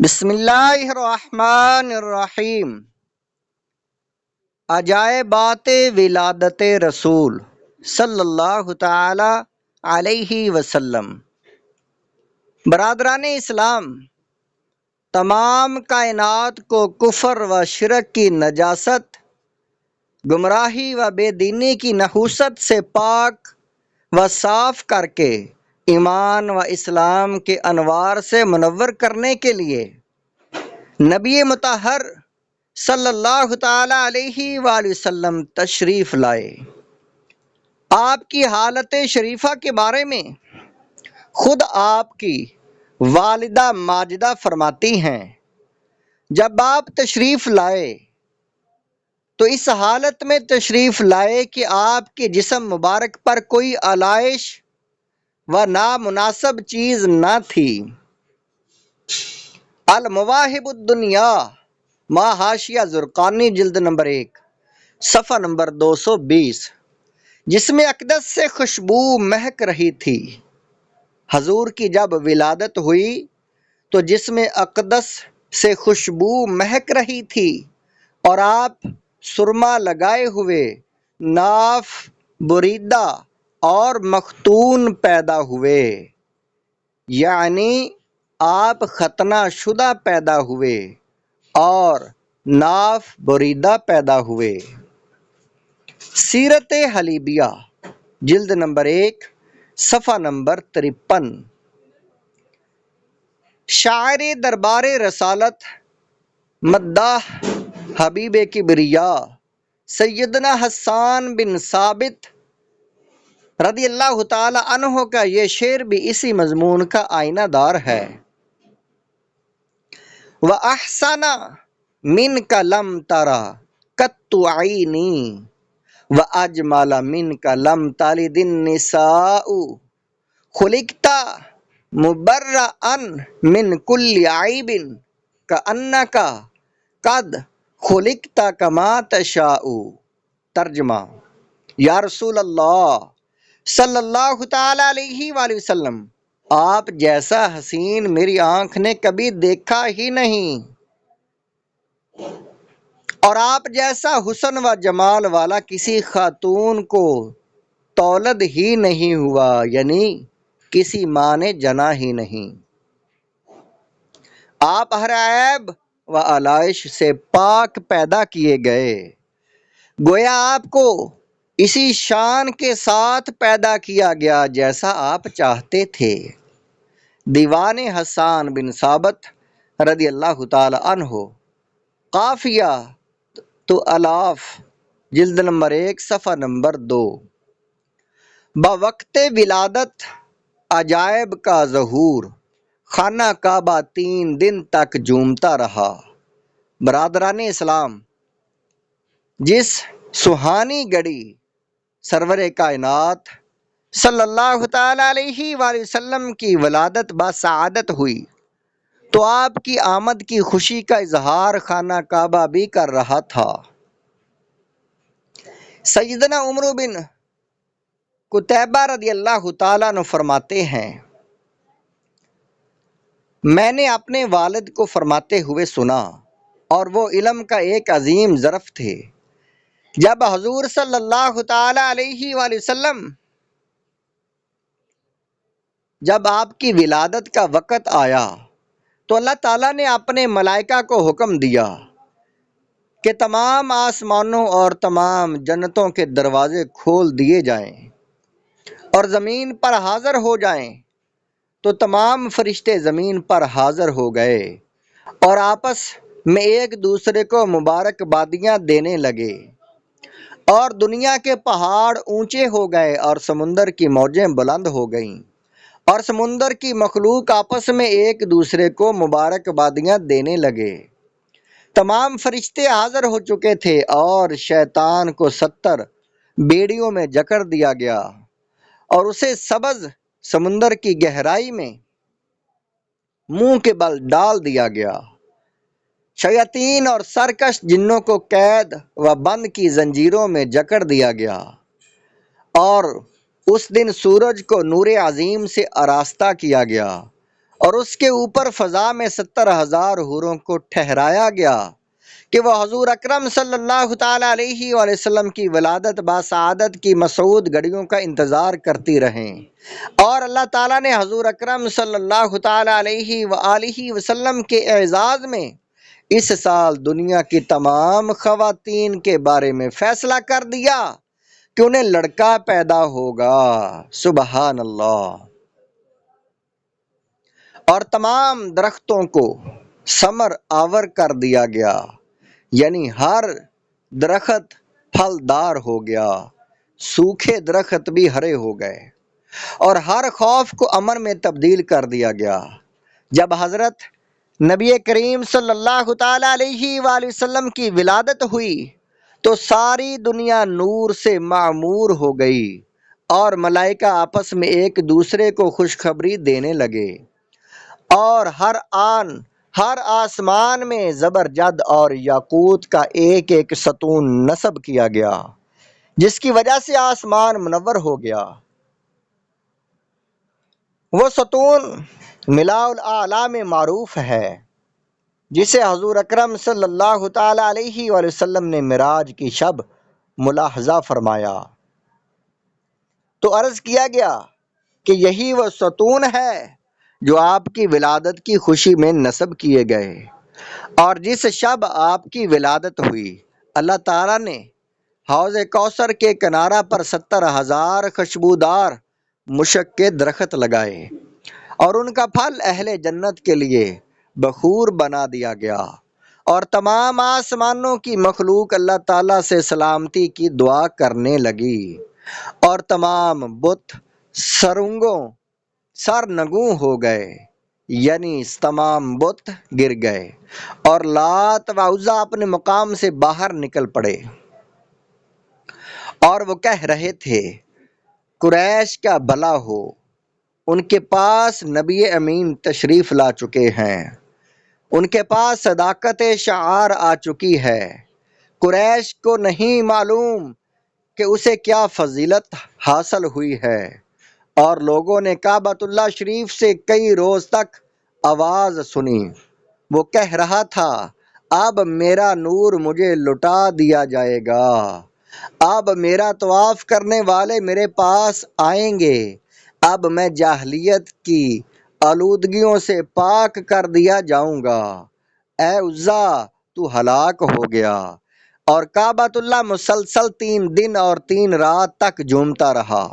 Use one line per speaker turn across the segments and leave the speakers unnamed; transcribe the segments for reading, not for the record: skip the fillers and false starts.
بسم اللہ الرحمن الرحیم۔ عجائبات ولادت رسول صلی اللہ تعالی علیہ وسلم۔ برادران اسلام، تمام کائنات کو کفر و شرک کی نجاست، گمراہی و بے دینی کی نحوست سے پاک و صاف کر کے ایمان و اسلام کے انوار سے منور کرنے کے لیے نبی مطہر صلی اللہ تعالی علیہ وآلہ وسلم تشریف لائے۔ آپ کی حالت شریفہ کے بارے میں خود آپ کی والدہ ماجدہ فرماتی ہیں، جب آپ تشریف لائے تو اس حالت میں تشریف لائے کہ آپ کے جسم مبارک پر کوئی آلائش و نامناسب چیز نہ تھی۔ المواہب الدنیا، ما حاشیہ زرقانی، جلد نمبر 1، صفحہ نمبر 220، جس میں اقدس سے خوشبو مہک رہی تھی۔ حضور کی جب ولادت ہوئی تو جسم اقدس سے خوشبو مہک رہی تھی اور آپ سرما لگائے ہوئے ناف، بریدہ اور مختون پیدا ہوئے، یعنی آپ ختنہ شدہ پیدا ہوئے اور ناف بریدہ پیدا ہوئے۔ سیرت حلیبیہ، جلد نمبر 1، صفحہ نمبر 53۔ شاعر دربار رسالت، مداح حبیب کبریا سیدنا حسان بن ثابت رضی اللہ تعالی عنہ کا یہ شعر بھی اسی مضمون کا آئینہ دار ہے۔ وَأَحْسَنَ مِنْكَ لَمْ تَرَ قَطُّ عَيْنِي وَأَجْمَلَ مِنْكَ لَمْ تَلِدِ النِّسَاءُ خُلِقْتَ مُبَرَّأً مِنْ كُلِّ عَيْبٍ كَأَنَّكَ قَدْ خُلِقْتَ كَمَا تَشَاءُ۔ ترجمہ: یا رسول اللہ صلی اللہ تعالی علیہ وآلہ وسلم، آپ جیسا حسین میری آنکھ نے کبھی دیکھا ہی نہیں، اور آپ جیسا حسن و جمال والا کسی خاتون کو تولد ہی نہیں ہوا، یعنی کسی ماں نے جنا ہی نہیں۔ آپ ہر عیب و آلائش سے پاک پیدا کیے گئے، گویا آپ کو اسی شان کے ساتھ پیدا کیا گیا جیسا آپ چاہتے تھے۔ دیوان حسان بن ثابت رضی اللہ تعالی عنہ، قافیہ تو الاف، جلد نمبر 1، صفحہ نمبر 2۔ بوقت ولادت عجائب کا ظہور، خانہ کعبہ 3 دن تک جھومتا رہا۔ برادران اسلام، جس سہانی گھڑی سرور کائنات صلی اللہ تعالی علیہ وآلہ وسلم کی ولادت بسعادت ہوئی تو آپ کی آمد کی خوشی کا اظہار خانہ کعبہ بھی کر رہا تھا۔ سیدنا عمر بن قتیبہ رضی اللہ تعالیٰ عنہ فرماتے ہیں، میں نے اپنے والد کو فرماتے ہوئے سنا، اور وہ علم کا ایک عظیم ظرف تھے، جب حضور صلی اللہ تعالی علیہ وآلہ وسلم جب آپ کی ولادت کا وقت آیا تو اللہ تعالیٰ نے اپنے ملائکہ کو حکم دیا کہ تمام آسمانوں اور تمام جنتوں کے دروازے کھول دیے جائیں اور زمین پر حاضر ہو جائیں، تو تمام فرشتے زمین پر حاضر ہو گئے اور آپس میں ایک دوسرے کو مبارکبادیاں دینے لگے، اور دنیا کے پہاڑ اونچے ہو گئے اور سمندر کی موجیں بلند ہو گئیں، اور سمندر کی مخلوق آپس میں ایک دوسرے کو مبارکبادیاں دینے لگے۔ تمام فرشتے حاضر ہو چکے تھے اور شیطان کو 70 بیڑیوں میں جکڑ دیا گیا اور اسے سبز سمندر کی گہرائی میں منہ کے بل ڈال دیا گیا۔ شیاطین اور سرکش جنوں کو قید و بند کی زنجیروں میں جکڑ دیا گیا، اور اس دن سورج کو نور عظیم سے آراستہ کیا گیا اور اس کے اوپر فضا میں 70,000 حوروں کو ٹھہرایا گیا کہ وہ حضور اکرم صلی اللہ تعالی علیہ وآلہ وسلم کی ولادت باسعادت کی مسعود گھڑیوں کا انتظار کرتی رہیں۔ اور اللہ تعالیٰ نے حضور اکرم صلی اللہ تعالی علیہ وآلہ وسلم کے اعزاز میں اس سال دنیا کی تمام خواتین کے بارے میں فیصلہ کر دیا کہ انہیں لڑکا پیدا ہوگا۔ سبحان اللہ۔ اور تمام درختوں کو ثمر آور کر دیا گیا، یعنی ہر درخت پھلدار ہو گیا، سوکھے درخت بھی ہرے ہو گئے، اور ہر خوف کو امن میں تبدیل کر دیا گیا۔ جب حضرت نبی کریم صلی اللہ تعالی علیہ وآلہ وسلم کی ولادت ہوئی تو ساری دنیا نور سے معمور ہو گئی، اور ملائکہ آپس میں ایک دوسرے کو خوشخبری دینے لگے، اور ہر آسمان میں زبرجد اور یاقوت کا ایک ایک ستون نصب کیا گیا، جس کی وجہ سے آسمان منور ہو گیا۔ وہ ستون ملاء الاعلیٰ میں معروف ہے، جسے حضور اکرم صلی اللہ تعالی علیہ وآلہ وسلم نے معراج کی شب ملاحظہ فرمایا تو عرض کیا گیا کہ یہی وہ ستون ہے جو آپ کی ولادت کی خوشی میں نصب کیے گئے، اور جس شب آپ کی ولادت ہوئی اللہ تعالیٰ نے حوض کوثر کے کنارہ پر 70,000 خوشبودار مشک کے درخت لگائے، اور ان کا پھل اہل جنت کے لیے بخور بنا دیا گیا، اور تمام آسمانوں کی مخلوق اللہ تعالیٰ سے سلامتی کی دعا کرنے لگی، اور تمام بت سرنگوں ہو گئے، یعنی تمام بت گر گئے، اور لات و عزیٰ اپنے مقام سے باہر نکل پڑے، اور وہ کہہ رہے تھے قریش کا بھلا ہو، ان کے پاس نبی امین تشریف لا چکے ہیں، ان کے پاس صداقت شعار آ چکی ہے، قریش کو نہیں معلوم کہ اسے کیا فضیلت حاصل ہوئی ہے۔ اور لوگوں نے کعبۃ اللہ شریف سے کئی روز تک آواز سنی، وہ کہہ رہا تھا اب میرا نور مجھے لٹا دیا جائے گا، اب میرا طواف کرنے والے میرے پاس آئیں گے، اب میں جاہلیت کی آلودگیوں سے پاک کر دیا جاؤں گا، اے عزا تو ہلاک ہو گیا۔ اور کعبۃ اللہ مسلسل 3 دن اور 3 رات تک جھومتا رہا،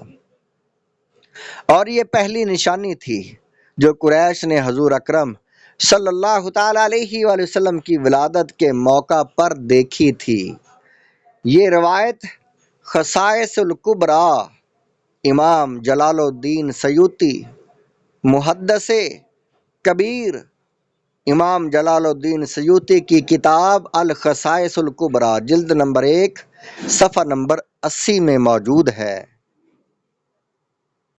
اور یہ پہلی نشانی تھی جو قریش نے حضور اکرم صلی اللہ تعالی علیہ وآلہ وسلم کی ولادت کے موقع پر دیکھی تھی۔ یہ روایت خصائص الکبریٰ امام جلال الدین سیوطی محدث کبیر امام جلال الدین سیوطی کی کتاب الخصائص الکبریٰ جلد نمبر 1 صفحہ نمبر 80 میں موجود ہے۔